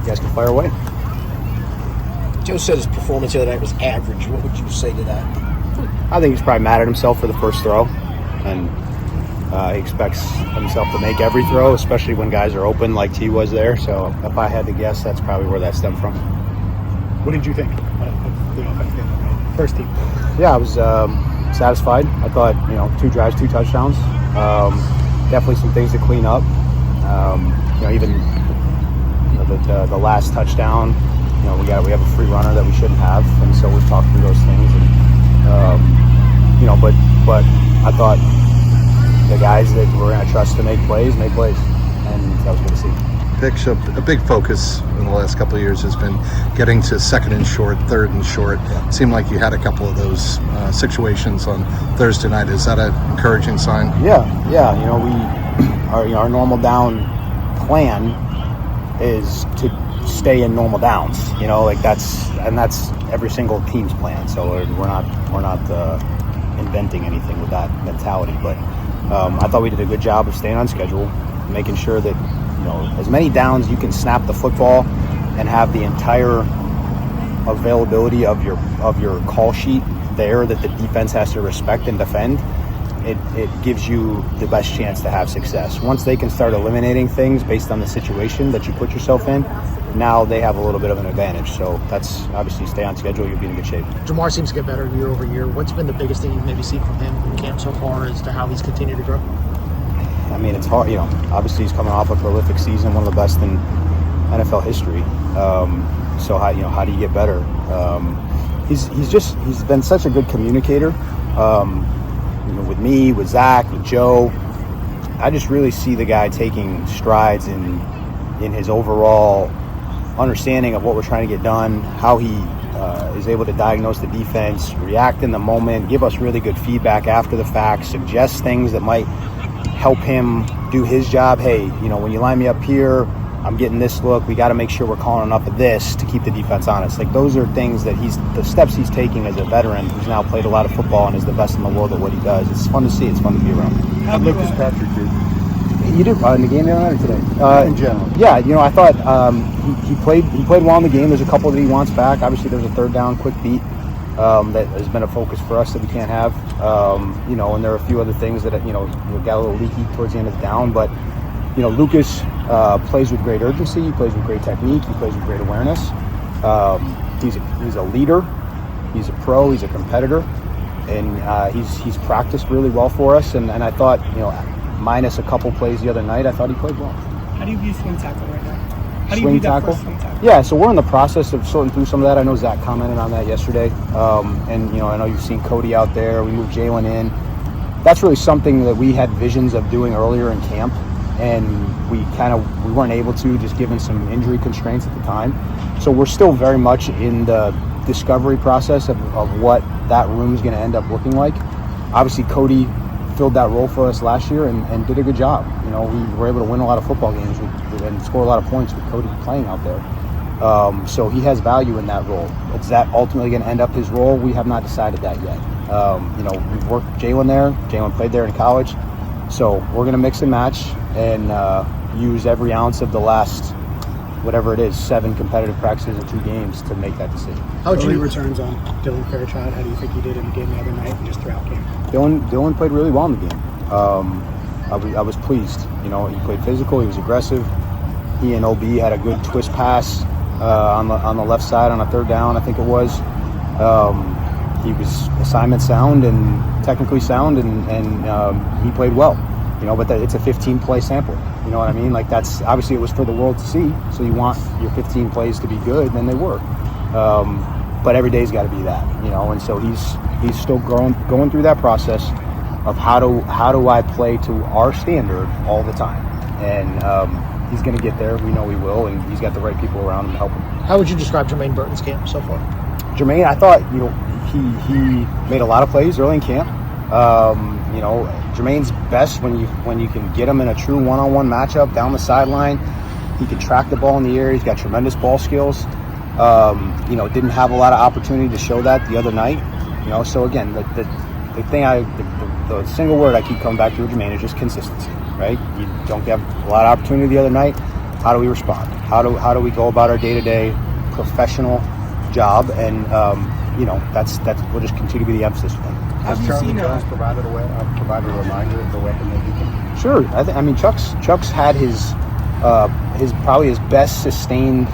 You guys can fire away. Joe said his performance the other night was average. What would you say to that? I think he's probably mad at himself for the first throw, and he expects himself to make every throw, especially when guys are open like T was there. So if I had to guess, that's probably where that stemmed from. What did you think of the offense game? First team. Yeah, I was satisfied. I thought, 2 drives, 2 touchdowns. Definitely some things to clean up. Even the last touchdown, we have a free runner that we shouldn't have, and so we've talked through those things. And but I thought the guys that we're going to trust to make plays, and that was good to see. A big focus in the last couple of years has been getting to 2nd and short, 3rd and short. Yeah. Seemed like you had a couple of those situations on Thursday night. Is that an encouraging sign? Yeah. Our normal down plan is to stay in normal downs. That's every single team's plan. So we're not inventing anything with that mentality. But I thought we did a good job of staying on schedule, making sure that as many downs you can snap the football and have the entire availability of your call sheet there that the defense has to respect and defend. It gives you the best chance to have success. Once they can start eliminating things based on the situation that you put yourself in, now they have a little bit of an advantage. So that's obviously stay on schedule, you'll be in good shape. Jamar seems to get better year over year. What's been the biggest thing you've maybe seen from him in camp so far as to how he's continued to grow? I mean, it's hard, obviously he's coming off a prolific season, one of the best in NFL history. So how do you get better? He's been such a good communicator. With me, with Zach, with Joe, I just really see the guy taking strides in his overall understanding of what we're trying to get done, how he is able to diagnose the defense, react in the moment, give us really good feedback after the fact, suggest things that might help him do his job. Hey, when you line me up here, I'm getting this look. We got to make sure we're calling enough of this to keep the defense honest. Those are things that the steps he's taking as a veteran who's now played a lot of football and is the best in the world at what he does. It's fun to see. It's fun to be around. How Lucas Patrick did? You do in the game the other night or today? In general. Yeah, I thought he played well in the game. There's a couple that he wants back. Obviously, there's a 3rd down quick beat that has been a focus for us that we can't have. And there are a few other things that got a little leaky towards the end of the down. But Lucas plays with great urgency. He plays with great technique. He plays with great awareness. He's a leader. He's a pro. He's a competitor, and he's practiced really well for us. And I thought minus a couple plays the other night, I thought he played well. How do you view swing tackle right now? How do you Swing view that tackle? first swing tackle? Yeah, so we're in the process of sorting through some of that. I know Zach commented on that yesterday. And I know you've seen Cody out there. We moved Jalen in. That's really something that we had visions of doing earlier in camp, and we weren't able to, just given some injury constraints at the time. So we're still very much in the discovery process of what that room is going to end up looking like. Obviously, Cody filled that role for us last year and did a good job. We were able to win a lot of football games and score a lot of points with Cody playing out there. So he has value in that role. Is that ultimately going to end up his role? We have not decided that yet. We've worked Jalen there. Jalen played there in college. So we're going to mix and match and use every ounce of the last, whatever it is, 7 competitive practices in 2 games to make that decision. How would you returns on Perach? How do you think he did in the game the other night and just throughout camp? Dylan played really well in the game. I was pleased. He played physical. He was aggressive. He and OB had a good twist pass on the left side on a 3rd down, I think it was. He was assignment sound and technically sound, and he played well. But it's a 15-play sample. You know what I mean? That's obviously, it was for the world to see. So you want your 15 plays to be good, and they were. But every day's got to be that. And so he's still going through that process of how do I play to our standard all the time, and he's going to get there. We know he will, and he's got the right people around him to help him. How would you describe Germaine Burton's camp so far? Germaine, I thought he made a lot of plays early in camp. Germaine's best when you can get him in a true one-on-one matchup down the sideline. He can track the ball in the air. He's got tremendous ball skills. Didn't have a lot of opportunity to show that the other night. So again, the single word I keep coming back to with Germaine is just consistency, right? You don't have a lot of opportunity the other night. how do we respond? How do we go about our day-to-day professional job? And that's will just continue to be the emphasis for them. Has Charlie Jones provided a reminder of the weapon that he can? Sure. I mean, Chuck's had his probably his best sustained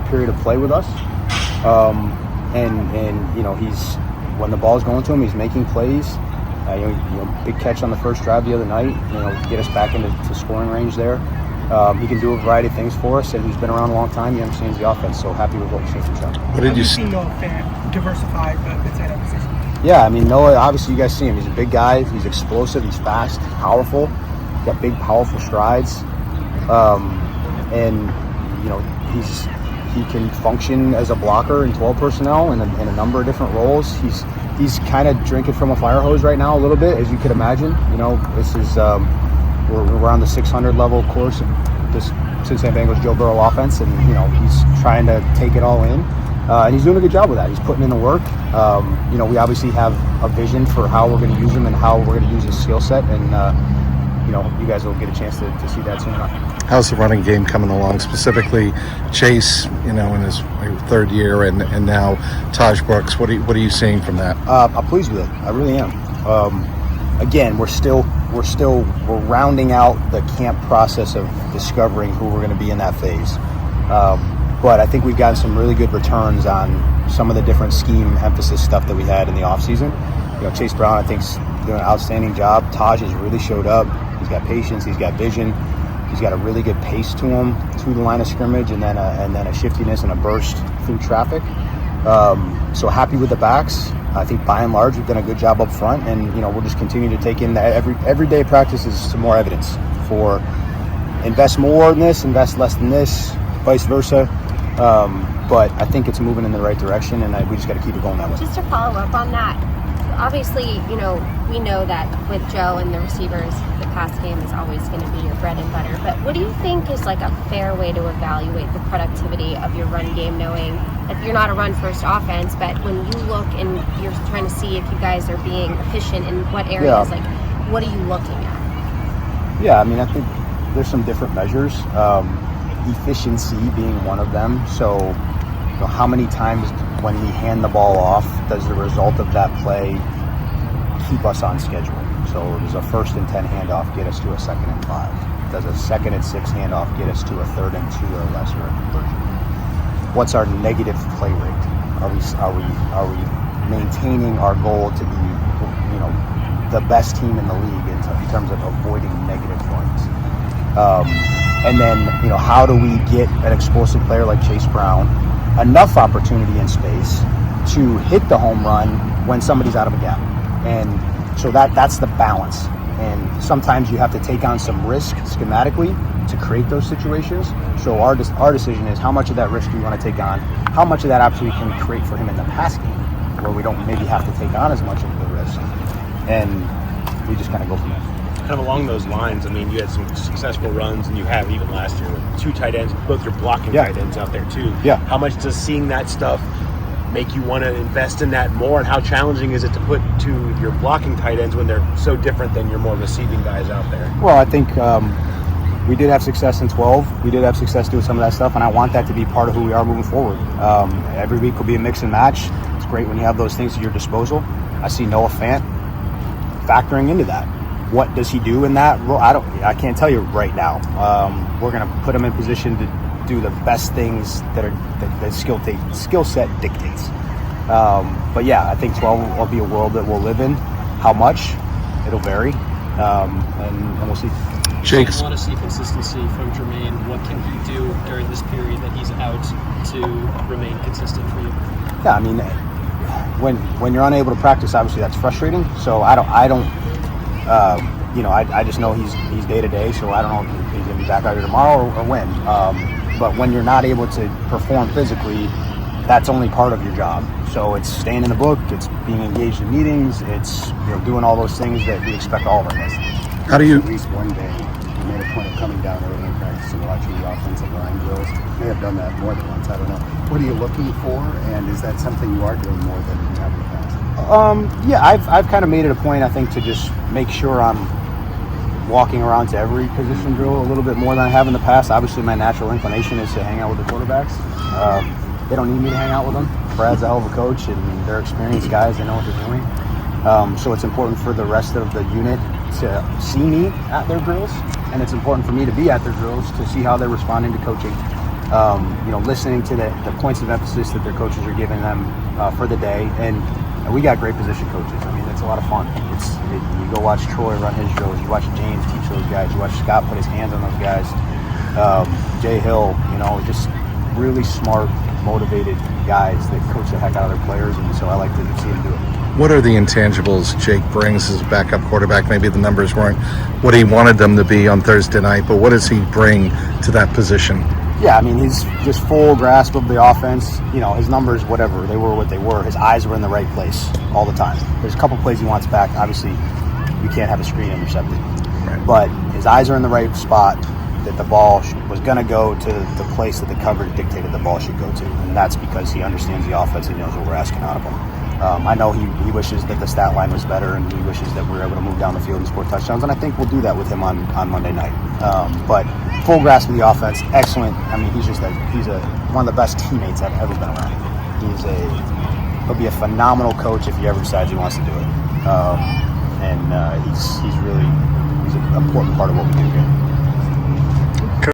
period of play with us, and he's when the ball's going to him, he's making plays. Big catch on the first drive the other night. Get us back into scoring range there. He can do a variety of things for us, and he's been around a long time. He understands the offense, so happy with what we've seen from Chuck. What did you see Noah Fant diversify inside that position? Yeah, I mean, Noah, obviously you guys see him. He's a big guy. He's explosive. He's fast, powerful. He's got big, powerful strides. He can function as a blocker in 12 personnel in a number of different roles. He's kind of drinking from a fire hose right now a little bit, as you could imagine. This is we're on the 600 level course of this Cincinnati Bengals Joe Burrow offense, and he's trying to take it all in. And he's doing a good job with that. He's putting in the work. We obviously have a vision for how we're going to use him and how we're going to use his skill set. And, you guys will get a chance to see that soon enough. How's the running game coming along? Specifically, Chase, in his third year, and now Taj Brooks. What are you seeing from that? I'm pleased with it. I really am. Again, we're rounding out the camp process of discovering who we're going to be in that phase. But I think we've gotten some really good returns on some of the different scheme emphasis stuff that we had in the offseason. Chase Brown, I think, is doing an outstanding job. Taj has really showed up. He's got patience. He's got vision. He's got a really good pace to him to the line of scrimmage, and then a shiftiness and a burst through traffic. So happy with the backs. I think by and large we've done a good job up front, and we'll just continue to take in that every day practice is some more evidence for invest more in this, invest less than this, vice versa. But I think it's moving in the right direction, and we just got to keep it going that way. Just to follow up on that, obviously, we know that with Joe and the receivers, the pass game is always going to be your bread and butter. But what do you think is like a fair way to evaluate the productivity of your run game, knowing that you're not a run-first offense, but when you look and you're trying to see if you guys are being efficient in what areas, what are you looking at? Yeah, I mean, I think there's some different measures. Efficiency being one of them. So, how many times when we hand the ball off does the result of that play keep us on schedule? So does a 1st and 10 handoff get us to a 2nd and 5? Does a 2nd and 6 handoff get us to a 3rd and 2 or less or a conversion? What's our negative play rate? Are we maintaining our goal to be the best team in the league in terms of avoiding negative points? And then how do we get an explosive player like Chase Brown enough opportunity in space to hit the home run when somebody's out of a gap? And so that's the balance. And sometimes you have to take on some risk schematically to create those situations. So our decision is how much of that risk do we want to take on? How much of that actually can we create for him in the pass game, where we don't maybe have to take on as much of the risk? And we just kind of go from there. Kind of along those lines, I mean, you had some successful runs, and you have even last year with 2 tight ends, both your blocking tight ends out there too. Yeah. How much does seeing that stuff make you want to invest in that more, and how challenging is it to put to your blocking tight ends when they're so different than your more receiving guys out there? Well, I think we did have success in 12. We did have success doing some of that stuff, and I want that to be part of who we are moving forward. Every week will be a mix and match. It's great when you have those things at your disposal. I see Noah Fant factoring into that. What does he do in that role? I can't tell you right now. We're going to put him in position to do the best things that skill set dictates. But yeah, I think 12 will be a world that we'll live in. How much? It'll vary, and we'll see. I want to see consistency from Germaine. What can he do during this period that he's out to remain consistent for you? Yeah, I mean, when you're unable to practice, obviously that's frustrating. So I just know he's day to day. So I don't know if he's gonna be back out here tomorrow or when. But when you're not able to perform physically, that's only part of your job. So it's staying in the book, it's being engaged in meetings, it's doing all those things that we expect all of our guys to do. How do you? At least one day, you made a point of coming down early and practice and watching the offensive line drills. You may have done that more than once, I don't know. What are you looking for, and is that something you are doing more than you have in the past? Yeah, I've kind of made it a point, I think, to just make sure I'm walking around to every position drill a little bit more than I have in the past. Obviously, my natural inclination is to hang out with the quarterbacks. They don't need me to hang out with them. Brad's a hell of a coach, and they're experienced guys. They know what they're doing. So it's important for the rest of the unit to see me at their drills, and it's important for me to be at their drills to see how they're responding to coaching. Listening to the points of emphasis that their coaches are giving them for the day. And we got great position coaches. I mean, it's a lot of fun. You go watch Troy run his drills. You watch James teach those guys. You watch Scott put his hands on those guys. Jay Hill, just really smart, motivated guys that coach the heck out of their players. And so I like to see them do it. What are the intangibles Jake brings as a backup quarterback? Maybe the numbers weren't what he wanted them to be on Thursday night, but what does he bring to that position? Yeah, I mean, he's just full grasp of the offense. His numbers, whatever, they were what they were. His eyes were in the right place all the time. There's a couple plays he wants back. Obviously, you can't have a screen intercepted. Right. But his eyes are in the right spot, that the ball was going to go to the place that the coverage dictated the ball should go to. And that's because he understands the offense and knows what we're asking out of him. I know he wishes that the stat line was better, and he wishes that we were able to move down the field and score touchdowns, and I think we'll do that with him on Monday night. But full grasp of the offense, excellent. I mean, he's one of the best teammates I've ever been around. He'll be a phenomenal coach if he ever decides he wants to do it. He's an important part of what we do here.